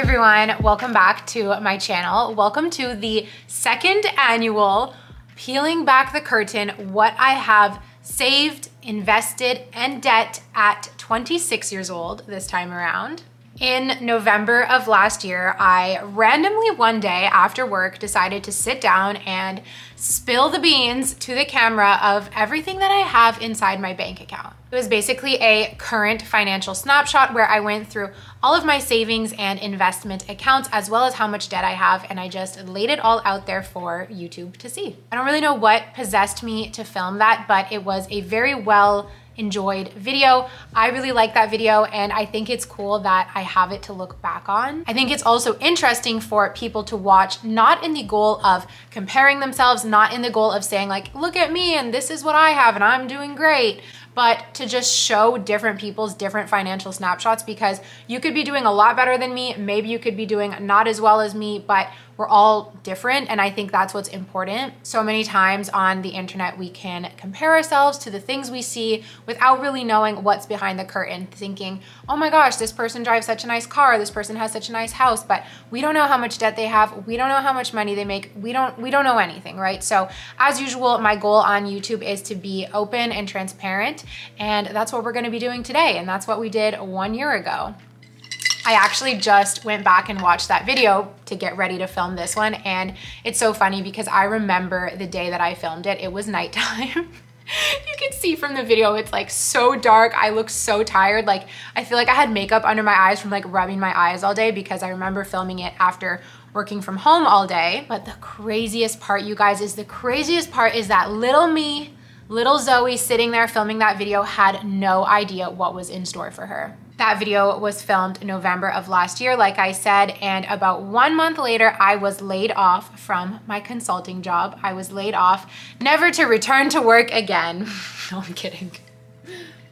everyone, welcome back to my channel. Welcome to the second annual Peeling Back the Curtain, what I have saved, invested, and debt at 26 years old this time around. In November of last year, I randomly one day after work decided to sit down and spill the beans to the camera of everything that I have inside my bank account. It was basically a current financial snapshot where I went through all of my savings and investment accounts as well as how much debt I have, and I just laid it all out there for YouTube to see. I don't really know what possessed me to film that, but it was a very well enjoyed video. I really like that video, and I think it's cool that I have it to look back on. I think it's also interesting for people to watch, not in the goal of comparing themselves, not in the goal of saying like, look at me and this is what I have and I'm doing great, but to just show different people's different financial snapshots, because you could be doing a lot better than me, maybe you could be doing not as well as me, but we're all different, and I think that's what's important. So many times on the internet we can compare ourselves to the things we see without really knowing what's behind the curtain, thinking, oh my gosh, this person drives such a nice car, this person has such a nice house, but we don't know how much debt they have, we don't know how much money they make, we don't know anything, right? So as usual, my goal on YouTube is to be open and transparent, and that's what we're gonna be doing today, and that's what we did 1 year ago. I actually just went back and watched that video to get ready to film this one, and it's so funny because I remember the day that I filmed it. It was nighttime. You can see from the video, it's like so dark. I look so tired. Like I feel like I had makeup under my eyes from like rubbing my eyes all day, because I remember filming it after working from home all day. But the craziest part, you guys, is that little me, little Zoey sitting there filming that video had no idea what was in store for her. That video was filmed November of last year, like I said, and about 1 month later, I was laid off from my consulting job. I was laid off, never to return to work again. No, I'm kidding.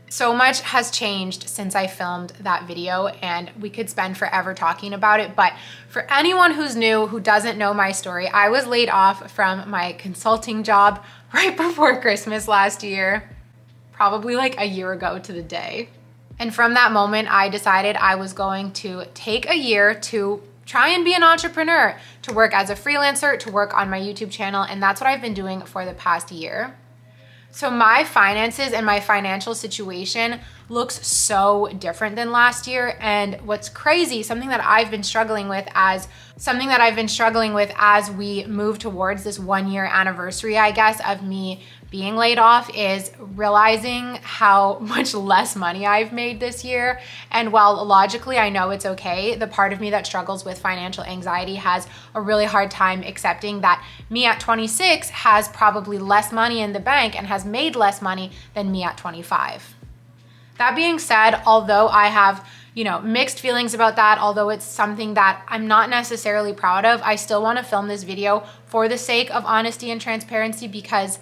So much has changed since I filmed that video, and we could spend forever talking about it, but for anyone who's new, who doesn't know my story, I was laid off from my consulting job right before Christmas last year, probably like a year ago to the day. And from that moment, I decided I was going to take a year to try and be an entrepreneur, to work as a freelancer, to work on my YouTube channel, and that's what I've been doing for the past year. So my finances and my financial situation looks so different than last year, and what's crazy, something that I've been struggling with as we move towards this 1 year anniversary, I guess, of me being laid off, is realizing how much less money I've made this year. And while logically I know it's okay, the part of me that struggles with financial anxiety has a really hard time accepting that me at 26 has probably less money in the bank and has made less money than me at 25. That being said, although I have, mixed feelings about that, although it's something that I'm not necessarily proud of, I still want to film this video for the sake of honesty and transparency, because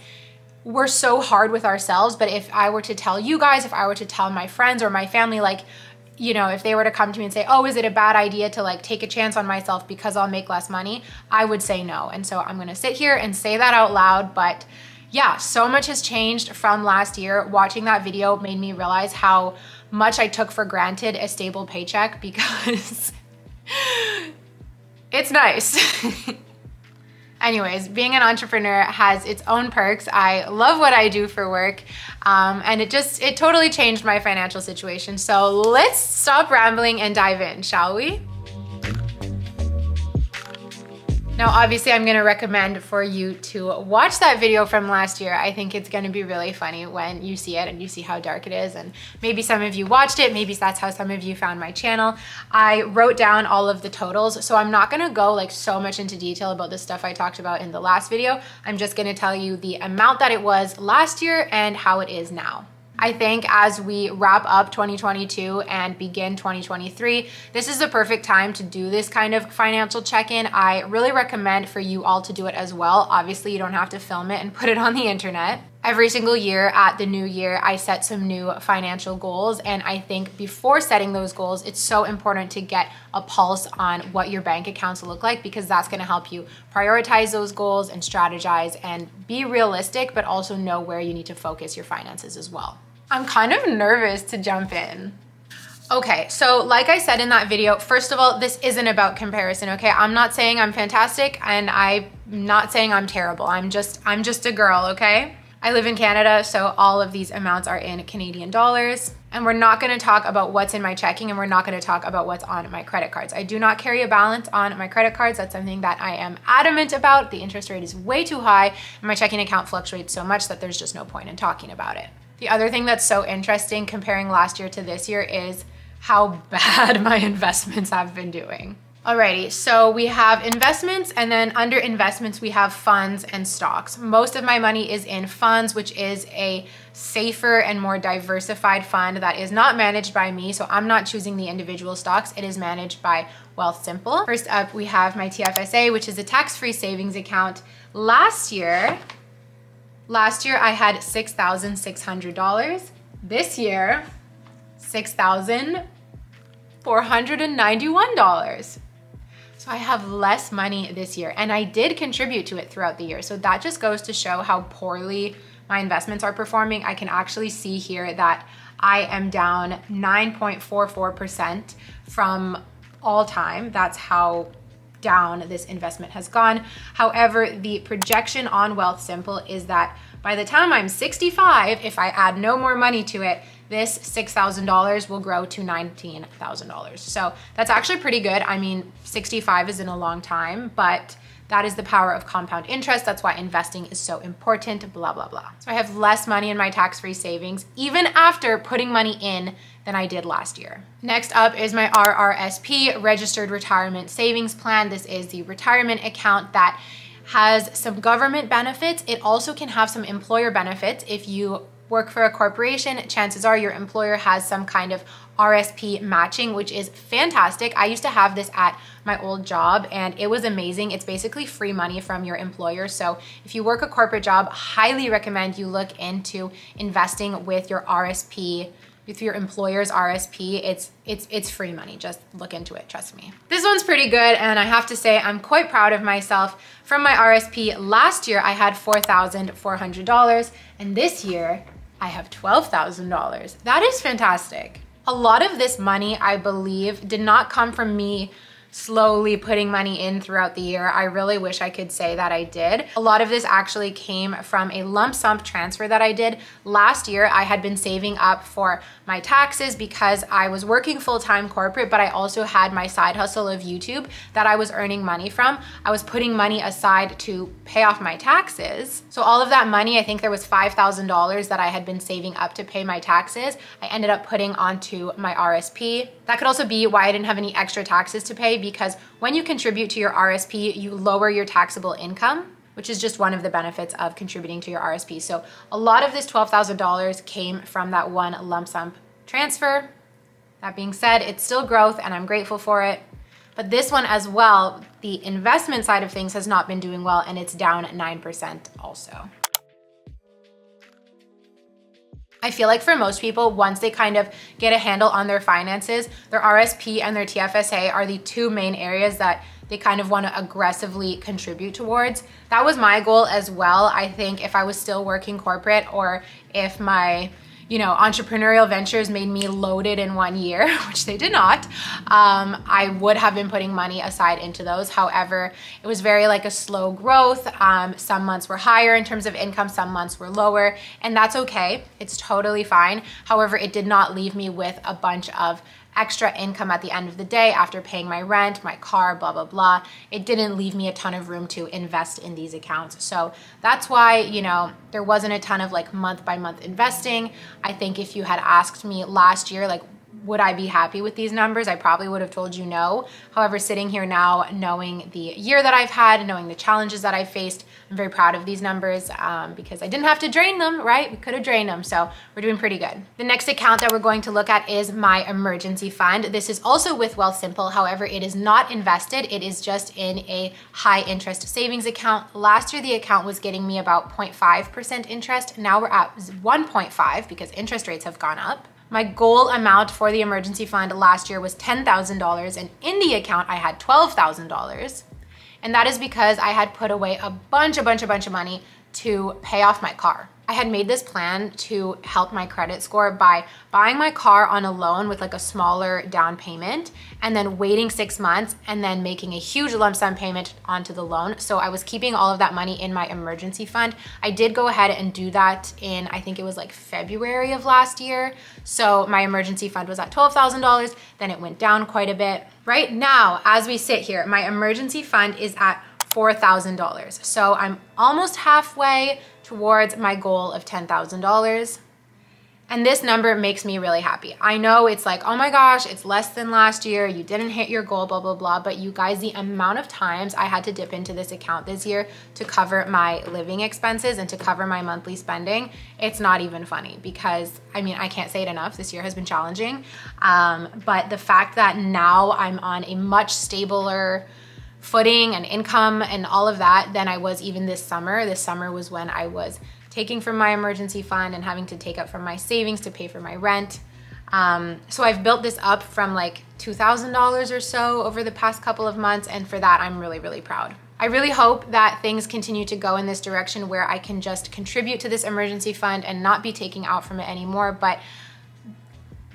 we're so hard with ourselves. But if I were to tell you guys, if I were to tell my friends or my family, like, if they were to come to me and say, oh, is it a bad idea to like take a chance on myself because I'll make less money? I would say no. And so I'm gonna sit here and say that out loud. But yeah, so much has changed from last year. Watching that video made me realize how much I took for granted a stable paycheck, because it's nice. Anyways, being an entrepreneur has its own perks. I love what I do for work, and it totally changed my financial situation. So let's stop rambling and dive in, shall we? Now, obviously, I'm gonna recommend for you to watch that video from last year. I think it's gonna be really funny when you see it and you see how dark it is, and maybe some of you watched it, maybe that's how some of you found my channel. I wrote down all of the totals, so I'm not gonna go like so much into detail about the stuff I talked about in the last video. I'm just gonna tell you the amount that it was last year and how it is now. I think as we wrap up 2022 and begin 2023, this is the perfect time to do this kind of financial check-in. I really recommend for you all to do it as well. Obviously, you don't have to film it and put it on the internet. Every single year at the new year, I set some new financial goals, and I think before setting those goals, it's so important to get a pulse on what your bank accounts look like, because that's gonna help you prioritize those goals and strategize and be realistic, but also know where you need to focus your finances as well. I'm kind of nervous to jump in. Okay, so like I said in that video, first of all, this isn't about comparison, okay? I'm not saying I'm fantastic and I'm not saying I'm terrible. I'm just a girl, okay? I live in Canada, so all of these amounts are in Canadian dollars. And we're not gonna talk about what's in my checking, and we're not gonna talk about what's on my credit cards. I do not carry a balance on my credit cards. That's something that I am adamant about. The interest rate is way too high, and my checking account fluctuates so much that there's just no point in talking about it. The other thing that's so interesting comparing last year to this year is how bad my investments have been doing. Alrighty, so we have investments, and then under investments, we have funds and stocks. Most of my money is in funds, which is a safer and more diversified fund that is not managed by me. So I'm not choosing the individual stocks. It is managed by Wealthsimple. First up, we have my TFSA, which is a tax-free savings account. Last year I had $6,600. This year, $6,491. So I have less money this year, and I did contribute to it throughout the year. So that just goes to show how poorly my investments are performing. I can actually see here that I am down 9.44% from all time. That's how down this investment has gone. However, the projection on Wealthsimple is that by the time I'm 65, if I add no more money to it, this $6,000 will grow to $19,000. So that's actually pretty good. I mean, 65 isn't a long time, but that is the power of compound interest. That's why investing is so important, blah, blah, blah. So I have less money in my tax-free savings, even after putting money in, than I did last year. Next up is my RRSP, Registered Retirement Savings Plan. This is the retirement account that has some government benefits. It also can have some employer benefits. If you work for a corporation, chances are your employer has some kind of RSP matching, which is fantastic. I used to have this at my old job and it was amazing. It's basically free money from your employer. So if you work a corporate job, highly recommend you look into investing with your RSP, with your employer's RSP. It's free money. Just look into it, trust me. This one's pretty good, and I have to say I'm quite proud of myself. From my RSP last year, I had $4,400, and this year I have $12,000. That is fantastic. A lot of this money, I believe, did not come from me slowly putting money in throughout the year. I really wish I could say that I did. A lot of this actually came from a lump sum transfer that I did. Last year, I had been saving up for my taxes because I was working full-time corporate, but I also had my side hustle of YouTube that I was earning money from. I was putting money aside to pay off my taxes. So all of that money, I think there was $5,000 that I had been saving up to pay my taxes. I ended up putting onto my RSP. That could also be why I didn't have any extra taxes to pay, because when you contribute to your RSP, you lower your taxable income, which is just one of the benefits of contributing to your RSP. So a lot of this $12,000 came from that one lump sum transfer. That being said, it's still growth and I'm grateful for it. But this one as well, the investment side of things has not been doing well, and it's down 9% also. I feel like for most people, once they kind of get a handle on their finances, their RSP and their TFSA are the two main areas that they kind of want to aggressively contribute towards. That was my goal as well. I think if I was still working corporate, or if my entrepreneurial ventures made me loaded in 1 year, which they did not, I would have been putting money aside into those. However, it was very like a slow growth. Some months were higher in terms of income, some months were lower, and that's okay. It's totally fine. However, it did not leave me with a bunch of extra income at the end of the day after paying my rent, my car, blah, blah, blah. It didn't leave me a ton of room to invest in these accounts. So that's why, there wasn't a ton of like month by month investing. I think if you had asked me last year, like, would I be happy with these numbers? I probably would have told you no. However, sitting here now, knowing the year that I've had, knowing the challenges that I've faced, I'm very proud of these numbers because I didn't have to drain them, right? We could have drained them, so we're doing pretty good. The next account that we're going to look at is my emergency fund. This is also with Wealthsimple. However, it is not invested. It is just in a high interest savings account. Last year, the account was getting me about 0.5% interest. Now we're at 1.5 because interest rates have gone up. My goal amount for the emergency fund last year was $10,000, and in the account I had $12,000. And that is because I had put away a bunch of money to pay off my car. I had made this plan to help my credit score by buying my car on a loan with like a smaller down payment and then waiting 6 months and then making a huge lump sum payment onto the loan. So I was keeping all of that money in my emergency fund. I did go ahead and do that in, I think it was like February of last year. So my emergency fund was at $12,000, then it went down quite a bit. Right now, as we sit here, my emergency fund is at $4,000. So I'm almost halfway towards my goal of $10,000. And this number makes me really happy. I know it's like, oh my gosh, it's less than last year. You didn't hit your goal, blah, blah, blah. But you guys, the amount of times I had to dip into this account this year to cover my living expenses and to cover my monthly spending, it's not even funny because, I mean, I can't say it enough. This year has been challenging. But the fact that now I'm on a much stabler footing and income and all of that than I was even this summer. This summer was when I was taking from my emergency fund and having to take up from my savings to pay for my rent. So I've built this up from like $2,000 or so over the past couple of months, and for that I'm really, really proud. I really hope that things continue to go in this direction where I can just contribute to this emergency fund and not be taking out from it anymore, but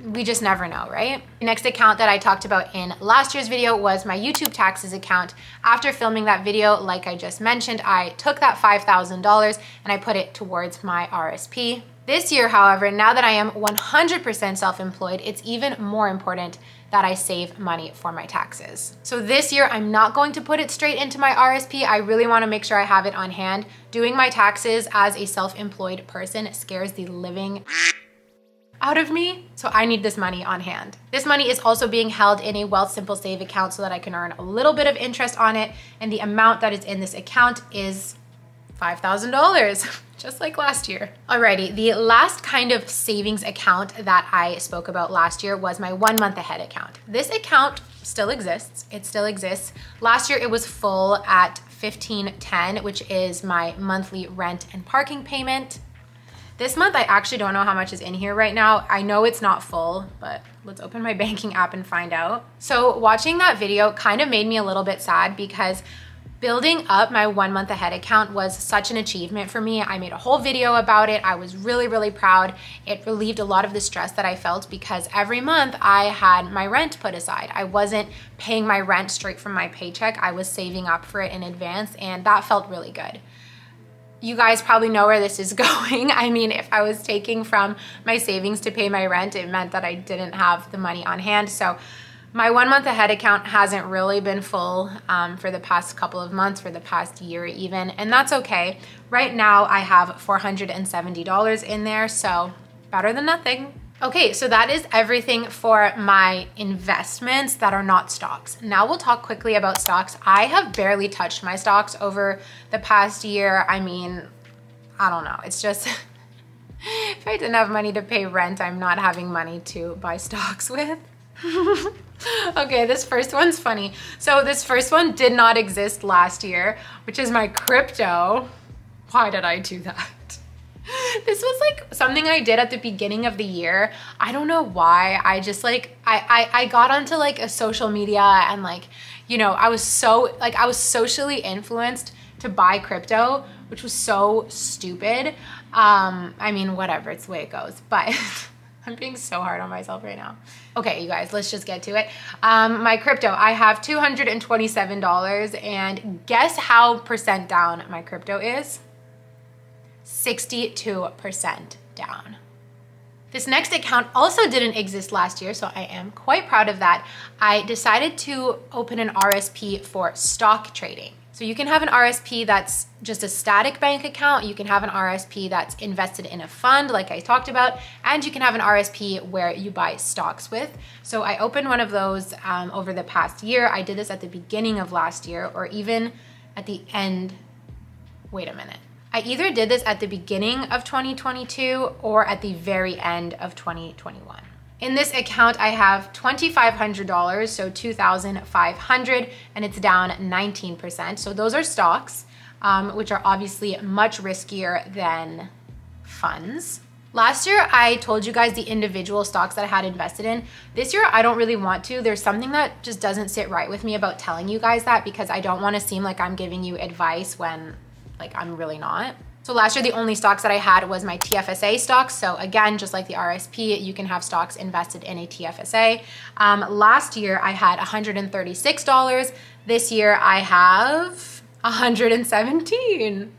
we just never know, right? The next account that I talked about in last year's video was my YouTube taxes account. After filming that video, like I just mentioned, I took that $5,000 and I put it towards my RSP. This year, however, now that I am 100% self-employed, it's even more important that I save money for my taxes. So this year, I'm not going to put it straight into my RSP. I really wanna make sure I have it on hand. Doing my taxes as a self-employed person scares the living out of me, so I need this money on hand. This money is also being held in a Wealthsimple Save account so that I can earn a little bit of interest on it, and the amount that is in this account is $5,000, just like last year. Alrighty, the last kind of savings account that I spoke about last year was my 1 month ahead account. This account still exists, it still exists. Last year it was full at $1,510, which is my monthly rent and parking payment. This month, I actually don't know how much is in here right now. I know it's not full, but let's open my banking app and find out. So watching that video kind of made me a little bit sad because building up my 1 month ahead account was such an achievement for me. I made a whole video about it. I was really, really proud. It relieved a lot of the stress that I felt because every month I had my rent put aside. I wasn't paying my rent straight from my paycheck. I was saving up for it in advance, and that felt really good. You guys probably know where this is going. I mean, if I was taking from my savings to pay my rent, it meant that I didn't have the money on hand. So my 1 month ahead account hasn't really been full for the past couple of months, for the past year even, and that's okay. Right now I have $470 in there, so better than nothing. Okay, so that is everything for my investments that are not stocks. Now we'll talk quickly about stocks. I have barely touched my stocks over the past year. I mean, I don't know. It's just, if I didn't have money to pay rent, I'm not having money to buy stocks with. Okay, this first one's funny. So this first one did not exist last year, which is my crypto. Why did I do that? This was like something I did at the beginning of the year. I don't know why. I just like, I got onto like a social media and like, you know, I was socially influenced to buy crypto, which was so stupid. I mean, whatever, it's the way it goes, but I'm being so hard on myself right now. Okay, you guys, let's just get to it. My crypto, I have $227, and guess how percent down my crypto is? 62% down. This next account also didn't exist last year, so I am quite proud of that. I decided to open an RSP for stock trading. So you can have an RSP that's just a static bank account, you can have an RSP that's invested in a fund like I talked about, and you can have an RSP where you buy stocks with. So I opened one of those over the past year. I did this at the beginning of last year or even at the end, wait a minute. I either did this at the beginning of 2022 or at the very end of 2021. In this account, I have $2,500, so $2,500, and it's down 19%. So those are stocks, which are obviously much riskier than funds. Last year, I told you guys the individual stocks that I had invested in. This year, I don't really want to. There's something that just doesn't sit right with me about telling you guys that because I don't want to seem like I'm giving you advice when like I'm really not. So last year, the only stocks that I had was my TFSA stocks. So again, just like the RSP, you can have stocks invested in a TFSA. Last year, I had $136. This year, I have $117.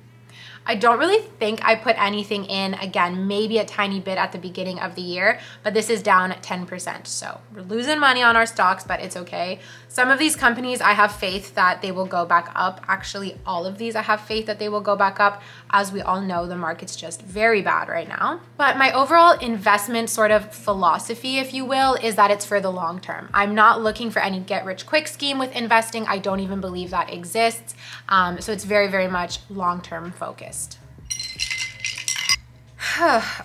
I don't really think I put anything in, again, maybe a tiny bit at the beginning of the year, but this is down 10%. So we're losing money on our stocks, but it's okay. Some of these companies, I have faith that they will go back up. Actually, all of these, I have faith that they will go back up. As we all know, the market's just very bad right now. But my overall investment sort of philosophy, if you will, is that it's for the long term. I'm not looking for any get-rich-quick scheme with investing. I don't even believe that exists. So it's very, very much long-term focused.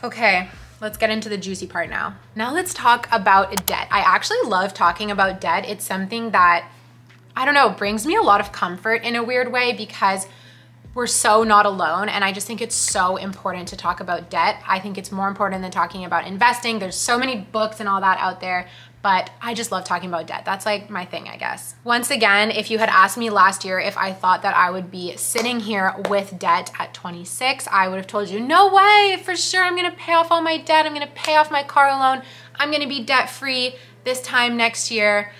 Okay, let's get into the juicy part now. Now let's talk about debt. I actually love talking about debt. It's something that, I don't know, brings me a lot of comfort in a weird way because we're so not alone, and I just think it's so important to talk about debt. I think it's more important than talking about investing. There's so many books and all that out there, but I just love talking about debt. That's like my thing, I guess. Once again, if you had asked me last year if I thought that I would be sitting here with debt at 26, I would have told you, no way, for sure, I'm gonna pay off all my debt. I'm gonna pay off my car loan. I'm gonna be debt-free this time next year.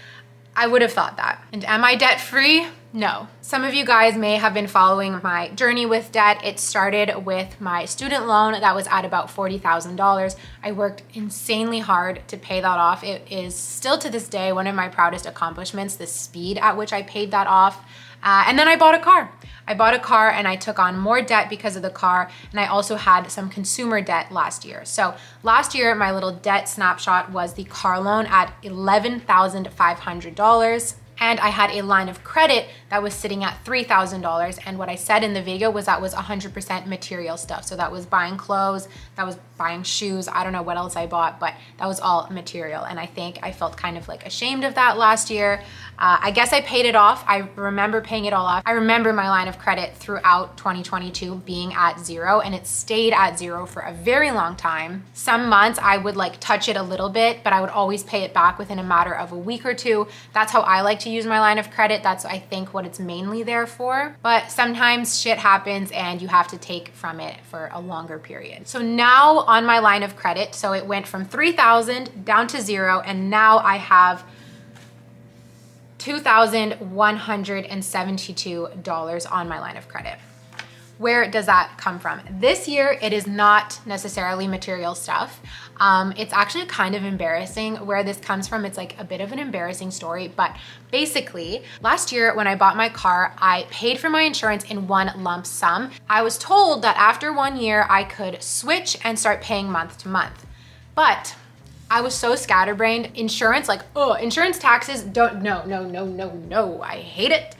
I would have thought that. And am I debt-free? No. Some of you guys may have been following my journey with debt. It started with my student loan that was at about $40,000. I worked insanely hard to pay that off. It is still to this day one of my proudest accomplishments, the speed at which I paid that off. And then I bought a car. I bought a car and I took on more debt because of the car, and I also had some consumer debt last year. So last year, my little debt snapshot was the car loan at $11,500. And I had a line of credit that was sitting at $3,000. And what I said in the video was that was 100% material stuff. So that was buying clothes, that was buying shoes. I don't know what else I bought, but that was all material. And I think I felt kind of like ashamed of that last year. I guess I paid it off. I remember paying it all off. I remember my line of credit throughout 2022 being at zero, and it stayed at zero for a very long time. Some months I would like touch it a little bit, but I would always pay it back within a matter of a week or two. That's how I like to use my line of credit. That's, I think, what it's mainly there for. But sometimes shit happens and you have to take from it for a longer period. So now on my line of credit, so it went from 3,000 down to zero, and now I have $2,172 on my line of credit. Where does that come from? This year, it is not necessarily material stuff. It's actually kind of embarrassing where this comes from. It's like a bit of an embarrassing story, but basically last year when I bought my car, I paid for my insurance in one lump sum. I was told that after 1 year, I could switch and start paying month to month. But I was so scatterbrained. Insurance, like, oh, insurance taxes, no, I hate it.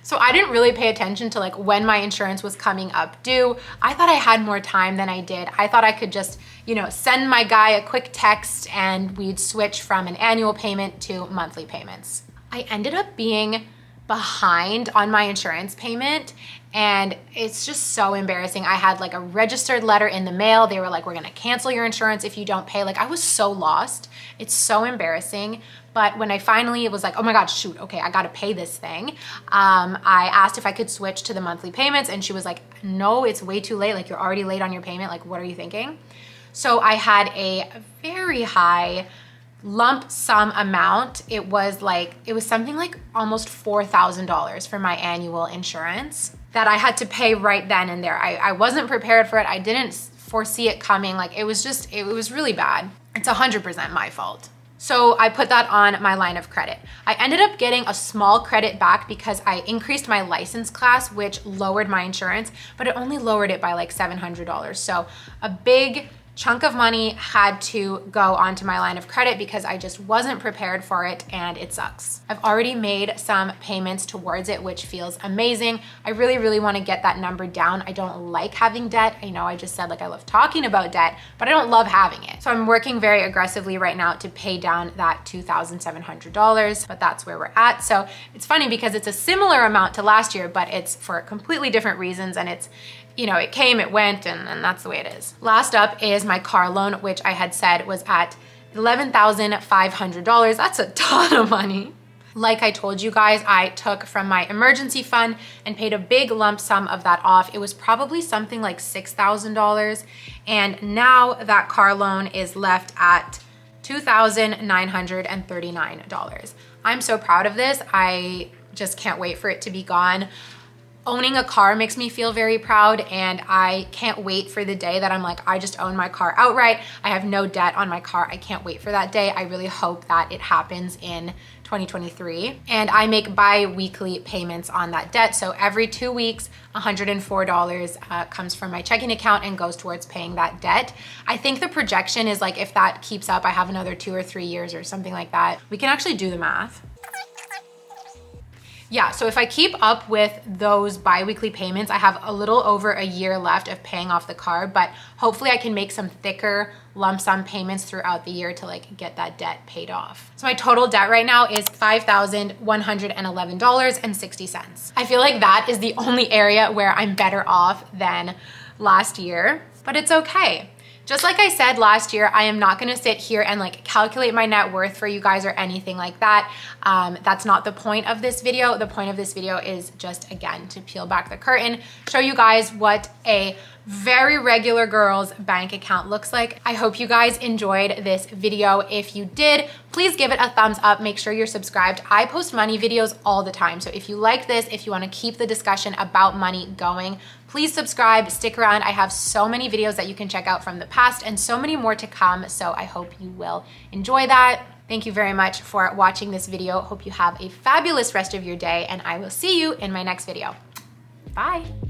So I didn't really pay attention to like when my insurance was coming up due. I thought I had more time than I did. I thought I could just, you know, send my guy a quick text and we'd switch from an annual payment to monthly payments. I ended up being behind on my insurance payment, and it's just so embarrassing. I had like a registered letter in the mail. They were like, we're gonna cancel your insurance if you don't pay. Like, I was so lost. It's so embarrassing. But when I finally was like, oh my God, shoot, okay, I gotta pay this thing. I asked if I could switch to the monthly payments, and she was like, no, it's way too late. Like, you're already late on your payment. Like, what are you thinking? So I had a very high lump sum amount. It was something like almost $4,000 for my annual insurance that I had to pay right then and there. I wasn't prepared for it. I didn't foresee it coming. Like, it was really bad. It's 100% my fault. So I put that on my line of credit. I ended up getting a small credit back because I increased my license class, which lowered my insurance, but it only lowered it by like $700. So a big chunk of money had to go onto my line of credit because I just wasn't prepared for it, and it sucks. I've already made some payments towards it, which feels amazing. I really, really want to get that number down. I don't like having debt. I know I just said like I love talking about debt, but I don't love having it. So I'm working very aggressively right now to pay down that $2,700, but that's where we're at. So it's funny because it's a similar amount to last year, but it's for completely different reasons, and it's, you know, it came, it went, and that's the way it is. Last up is my car loan, which I had said was at $11,500. That's a ton of money. Like I told you guys, I took from my emergency fund and paid a big lump sum of that off. It was probably something like $6,000. And now that car loan is left at $2,939. I'm so proud of this. I just can't wait for it to be gone. Owning a car makes me feel very proud, and I can't wait for the day that I'm like, I just own my car outright. I have no debt on my car. I can't wait for that day. I really hope that it happens in 2023. And I make bi-weekly payments on that debt. So every 2 weeks, $104 comes from my checking account and goes towards paying that debt. I think the projection is like, if that keeps up, I have another 2 or 3 years or something like that. We can actually do the math. Yeah, so if I keep up with those bi-weekly payments, I have a little over a year left of paying off the car, but hopefully I can make some thicker lump sum payments throughout the year to like get that debt paid off. So my total debt right now is $5,111.60. I feel like that is the only area where I'm better off than last year, but it's okay. Just like I said last year, I am not gonna sit here and like calculate my net worth for you guys or anything like that. That's not the point of this video. The point of this video is just, again, to peel back the curtain, show you guys what a very regular girl's bank account looks like. I hope you guys enjoyed this video. If you did, please give it a thumbs up. Make sure you're subscribed. I post money videos all the time. So if you like this, if you wanna keep the discussion about money going, please subscribe, stick around. I have so many videos that you can check out from the past and so many more to come. So I hope you will enjoy that. Thank you very much for watching this video. Hope you have a fabulous rest of your day, and I will see you in my next video. Bye.